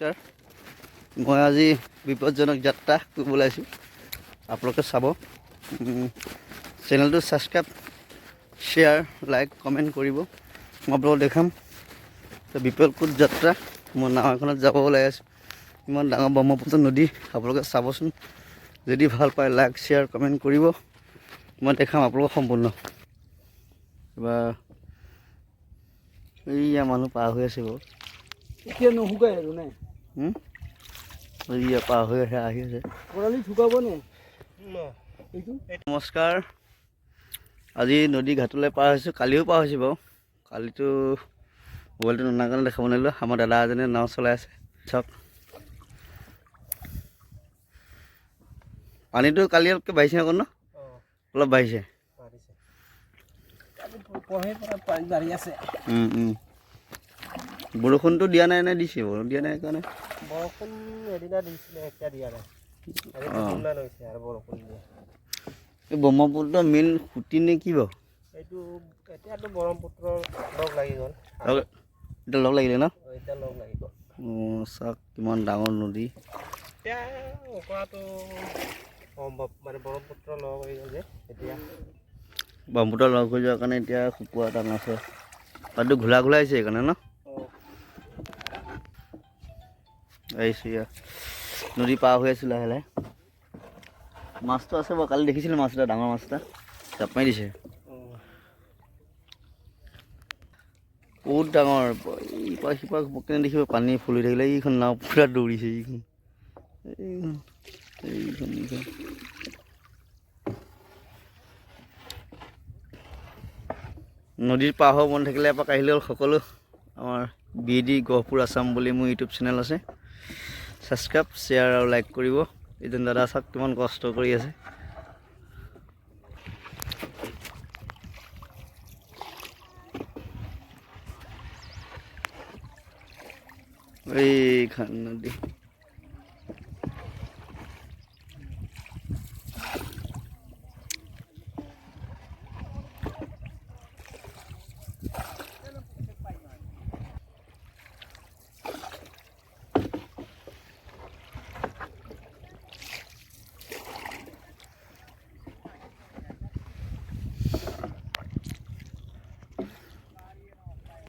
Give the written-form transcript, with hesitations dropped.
নমস্কাৰ। মই আজি বিপদজনক যাত্ৰা কৰিবলৈ আহিছোঁ, আপোনালোকে চাব। চেনেলটো ছাবস্ক্ৰাইব, শ্বেয়াৰ, লাইক, কমেণ্ট কৰিব। মই আপোনালোকক দেখাম বিপদকুট যাত্ৰা। মই নাও এখনত যাব ওলাই আছোঁ। ইমান ডাঙৰ ব্ৰহ্মপুত্ৰ নদী, আপোনালোকে চাবচোন। যদি ভাল পায় লাইক, শ্বেয়াৰ, কমেণ্ট কৰিব। মই দেখাম আপোনালোকক সম্পূৰ্ণ। এবাৰ এইয়া মানুহ পাৰ হৈ আছে বাৰু। এতিয়া নুশুকাই আৰু নাই এইয়া পাৰ হৈ আহি আছে। খৰালি শুকাব নে এইটো? নমস্কাৰ। আজি নদী ঘাটলৈ পাৰ হৈছোঁ, কালিও পাৰ হৈছোঁ বাৰু। কালিতো মোবাইলটো ননাৰ কাৰণে দেখাব নোৱাৰিলোঁ। আমাৰ দাদা এজনে নাও চলাই আছে। চাওক, পানীটো কালি অলপকৈ বাঢ়িছে আকৌ ন? অলপ বাঢ়িছে। বৰষুণটো দিয়া নাই নে দিছে? বৰষুণ দিয়া নাই কাৰণে বৰষুণ এদিনা দিছিলে, এতিয়া দিয়া নাই। এই ব্ৰহ্মপুত্ৰ মেইন সুঁতি নে কি বাৰু? এইটো এতিয়াতো ব্ৰহ্মপুত্ৰৰ লগ লাগি গ'ল। এতিয়া লগ লাগিলে ন? এতিয়া লগ লাগি গ'ল। চাওক কিমান ডাঙৰ নদী। এতিয়া অকৰাটো সম্ভৱ, মানে ব্ৰহ্মপুত্ৰ লগ হৈ গ'ল যে এতিয়া। ব্ৰহ্মপুত্ৰ লগ হৈ যোৱাৰ কাৰণে এতিয়া শুকোৱা টান আছে। পানীটো ঘোলা ঘোলা আহিছে সেইকাৰণে ন? আহিছোঁ ইয়াত নদী পাৰ হৈ আছোঁ লাহে লাহে। মাছটো আছে বাৰু, কালি দেখিছিলোঁ মাছ এটা, ডাঙৰ মাছ এটা জাপ মাৰি দিছে। বহুত ডাঙৰ। ইপাৰ সিপাৰ কেনে দেখিব, পানী ফুল হৈ থাকিলে। এইখন নাও পূৰা দৌৰিছে। এইখন নদীৰ পাৰ হ'ব মন থাকিলে এপাক আহিলে হ'ল সকলো। আমাৰ BD গহপুৰ আছাম বুলি মোৰ ইউটিউব চেনেল আছে। ছাবস্ক্ৰাইব, শ্বেয়াৰ আৰু লাইক কৰিব। এইজন দাদা চাওক কিমান কষ্ট কৰি আছে। এইখন নদী।